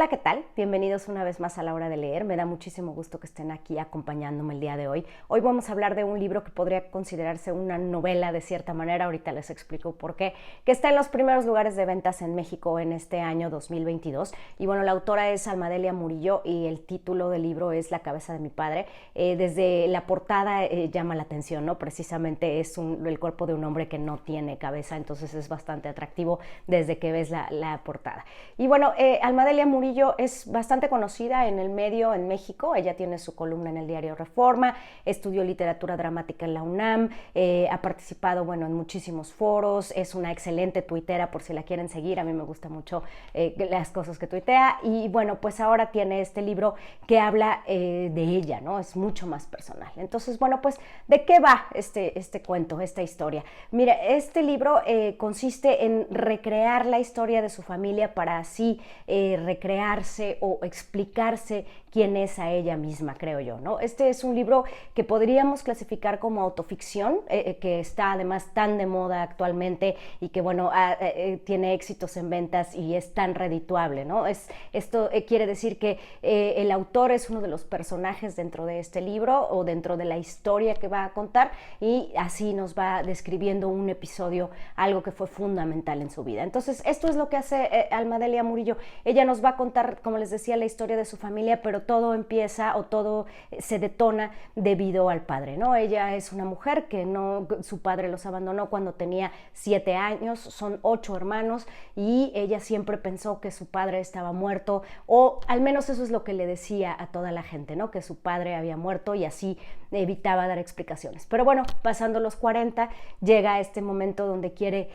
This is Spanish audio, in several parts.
¿qué tal? Bienvenidos una vez más a La Hora de Leer. Me da muchísimo gusto que estén aquí acompañándome el día de hoy. Hoy vamos a hablar de un libro que podría considerarse una novela de cierta manera, ahorita les explico por qué, que está en los primeros lugares de ventas en México en este año 2022. Y bueno, la autora es Almadelia Murillo y el título del libro es La cabeza de mi padre. Desde la portada llama la atención, ¿no? Precisamente es el cuerpo de un hombre que no tiene cabeza, entonces es bastante atractivo desde que ves la portada. Y bueno, Almadelia Murillo es bastante conocida en el medio en México. Ella tiene su columna en el diario Reforma, estudió literatura dramática en la UNAM, ha participado, bueno, en muchísimos foros, es una excelente tuitera por si la quieren seguir. A mí me gusta mucho las cosas que tuitea y bueno, pues ahora tiene este libro que habla de ella, ¿no? Es mucho más personal. Entonces, bueno, pues, ¿de qué va este cuento, esta historia? Mira, este libro consiste en recrear la historia de su familia para así recrearse o explicarse quién es a ella misma, creo yo, ¿no? Este es un libro que podríamos clasificar como autoficción, que está además tan de moda actualmente y que, bueno, tiene éxitos en ventas y es tan redituable, ¿no? Esto quiere decir que el autor es uno de los personajes dentro de este libro o dentro de la historia que va a contar y así nos va describiendo un episodio, algo que fue fundamental en su vida. Entonces, esto es lo que hace Almadelia Murillo. Ella nos va a contar, como les decía, la historia de su familia, pero todo empieza o todo se detona debido al padre, ¿no? Ella es una mujer que su padre los abandonó cuando tenía 7 años, son 8 hermanos y ella siempre pensó que su padre estaba muerto, o al menos eso es lo que le decía a toda la gente, ¿no? Que su padre había muerto y así evitaba dar explicaciones. Pero bueno, pasando los 40, llega este momento donde quiere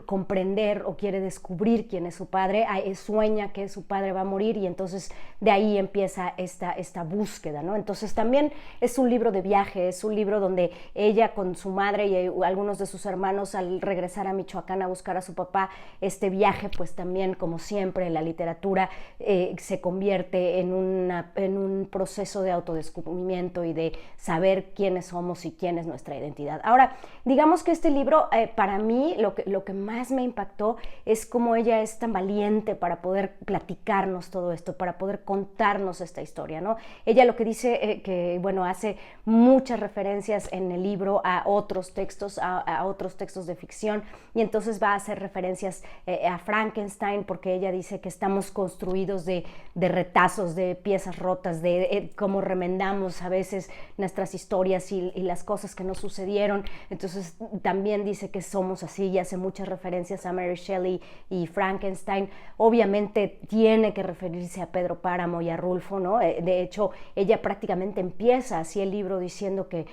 comprender o quiere descubrir quién es su padre, sueña que su padre va a morir y entonces de ahí empieza esta búsqueda, ¿no? Entonces también es un libro de viaje, es un libro donde ella con su madre y algunos de sus hermanos al regresar a Michoacán a buscar a su papá, este viaje pues también, como siempre en la literatura, se convierte en un proceso de autodescubrimiento y de saber quiénes somos y quién es nuestra identidad. Ahora, digamos que este libro, para mí, lo que más me impactó es cómo ella es tan valiente para poder platicarnos todo esto, para poder contarnos esta historia, ¿no? Ella lo que dice, que bueno, hace muchas referencias en el libro a otros textos, a otros textos de ficción, y entonces va a hacer referencias a Frankenstein, porque ella dice que estamos construidos de retazos, de piezas rotas, de cómo remendamos a veces nuestras historias y las cosas que nos sucedieron. Entonces también dice que somos así y hace muchas referencias a Mary Shelley y Frankenstein. Obviamente tiene que referirse a Pedro Páramo y a Rulfo, ¿no? De hecho, ella prácticamente empieza así el libro diciendo que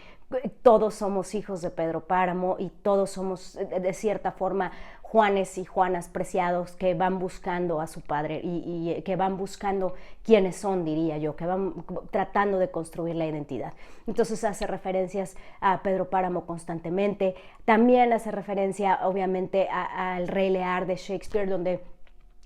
todos somos hijos de Pedro Páramo y todos somos de cierta forma Juanes y Juanas preciados que van buscando a su padre y que van buscando quiénes son, diría yo, que van tratando de construir la identidad. Entonces hace referencias a Pedro Páramo constantemente, también hace referencia obviamente al Rey Lear de Shakespeare, donde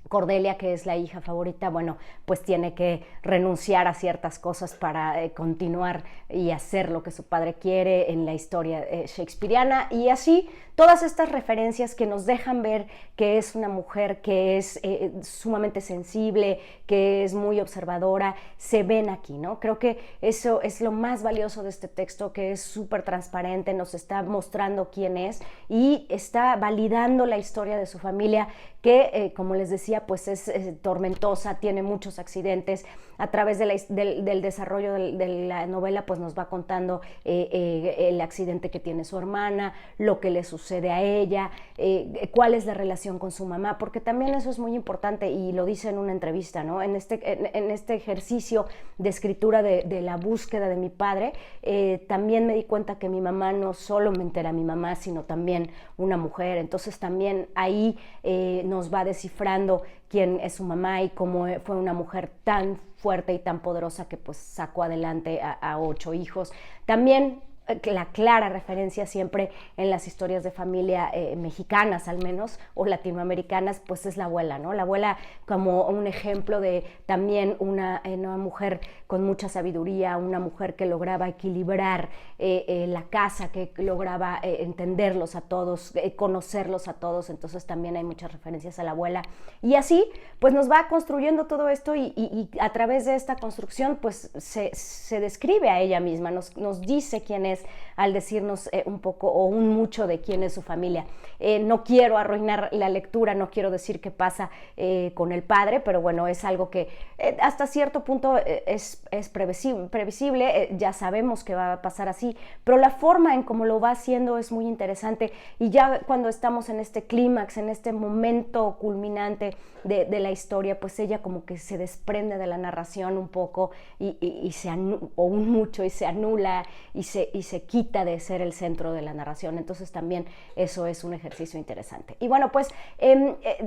Cordelia, que es la hija favorita, bueno, pues tiene que renunciar a ciertas cosas para continuar y hacer lo que su padre quiere en la historia shakespeariana, y así todas estas referencias que nos dejan ver que es una mujer que es sumamente sensible, que es muy observadora, se ven aquí, ¿no? Creo que eso es lo más valioso de este texto, que es súper transparente, nos está mostrando quién es y está validando la historia de su familia, que como les decía, pues es tormentosa, tiene muchos accidentes. A través del desarrollo de la novela, pues nos va contando el accidente que tiene su hermana, lo que le sucede a ella, cuál es la relación con su mamá, porque también eso es muy importante y lo dice en una entrevista, ¿no? En este ejercicio de escritura de la búsqueda de mi padre, también me di cuenta que mi mamá no solo me entera mi mamá, sino también una mujer. Entonces también ahí nos va descifrando quién es su mamá y cómo fue una mujer tan fuerte y tan poderosa que pues sacó adelante a 8 hijos. También la clara referencia siempre en las historias de familia mexicanas al menos, o latinoamericanas, pues es la abuela, ¿no? La abuela como un ejemplo de también una mujer con mucha sabiduría, una mujer que lograba equilibrar la casa, que lograba entenderlos a todos, conocerlos a todos, entonces también hay muchas referencias a la abuela. Y así, pues nos va construyendo todo esto y a través de esta construcción, pues se describe a ella misma, nos dice quién es al decirnos un poco o un mucho de quién es su familia. No quiero arruinar la lectura, no quiero decir qué pasa con el padre, pero bueno, es algo que hasta cierto punto es previsible, ya sabemos que va a pasar así, pero la forma en cómo lo va haciendo es muy interesante y ya cuando estamos en este clímax, en este momento culminante de la historia, pues ella como que se desprende de la narración un poco o un mucho y se anula y se quita de ser el centro de la narración. Entonces también eso es un ejercicio interesante. Y bueno, pues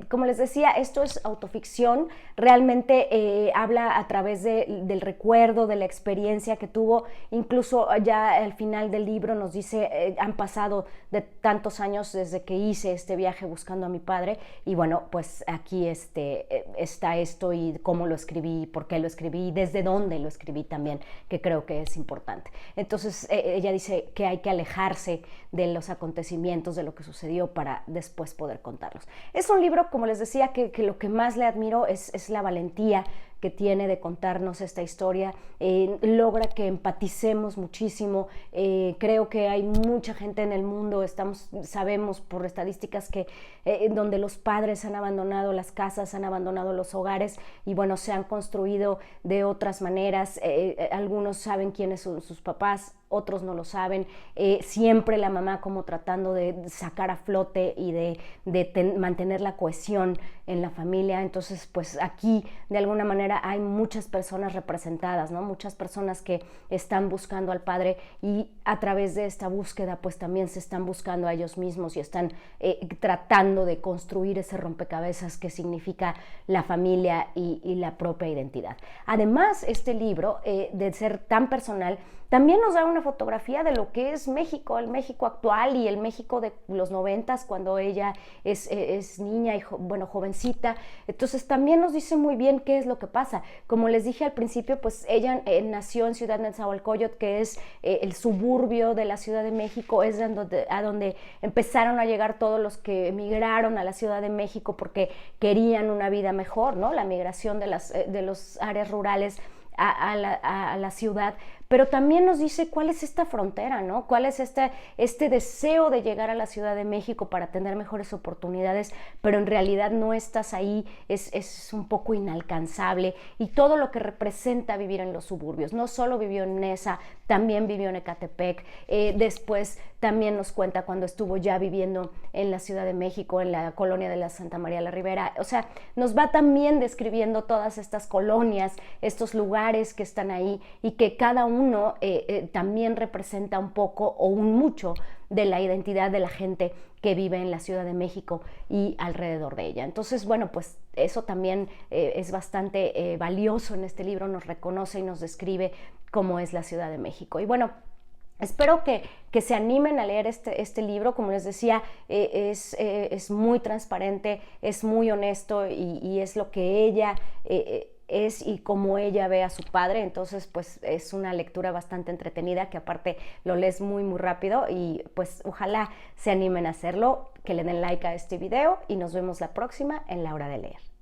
como les decía, esto es autoficción, realmente habla a través del recuerdo, de la experiencia que tuvo, incluso ya al final del libro nos dice, han pasado de tantos años desde que hice este viaje buscando a mi padre, y bueno, pues aquí está esto y cómo lo escribí, por qué lo escribí, desde dónde lo escribí también, que creo que es importante. Entonces ella dice que hay que alejarse de los acontecimientos, de lo que sucedió para después poder contarlos. Es un libro, como les decía, que lo que más le admiro es la valentía que tiene de contarnos esta historia, logra que empaticemos muchísimo. Creo que hay mucha gente en el mundo, sabemos por estadísticas que donde los padres han abandonado las casas, han abandonado los hogares y bueno, se han construido de otras maneras. Algunos saben quiénes son sus papás, otros no lo saben, siempre la mamá como tratando de sacar a flote y de mantener la cohesión en la familia. Entonces pues aquí de alguna manera hay muchas personas representadas, ¿no? Muchas personas que están buscando al padre y a través de esta búsqueda pues también se están buscando a ellos mismos y están tratando de construir ese rompecabezas que significa la familia y la propia identidad. Además, este libro, de ser tan personal, también nos da una fotografía de lo que es México, el México actual y el México de los 90s, cuando ella es niña y jovencita. Entonces también nos dice muy bien qué es lo que pasa. Como les dije al principio, pues ella nació en Ciudad Nezahualcóyotl, que es el suburbio de la Ciudad de México, es a donde empezaron a llegar todos los que emigraron a la Ciudad de México porque querían una vida mejor, ¿no? La migración de las áreas rurales a la ciudad, pero también nos dice cuál es esta frontera, ¿no? Cuál es este deseo de llegar a la Ciudad de México para tener mejores oportunidades, pero en realidad no estás ahí, es un poco inalcanzable, y todo lo que representa vivir en los suburbios. No solo vivió en Neza, también vivió en Ecatepec, después también nos cuenta cuando estuvo ya viviendo en la Ciudad de México, en la colonia de la Santa María la Ribera. O sea, nos va también describiendo todas estas colonias, estos lugares que están ahí y que cada uno también representa un poco o un mucho de la identidad de la gente que vive en la Ciudad de México y alrededor de ella. Entonces, bueno, pues eso también es bastante valioso en este libro, nos reconoce y nos describe cómo es la Ciudad de México. Y bueno, espero que se animen a leer este libro. Como les decía, es muy transparente, es muy honesto y es lo que ella es y cómo ella ve a su padre. Entonces pues es una lectura bastante entretenida, que aparte lo lees muy muy rápido, y pues ojalá se animen a hacerlo, que le den like a este video y nos vemos la próxima en La Hora de Leer.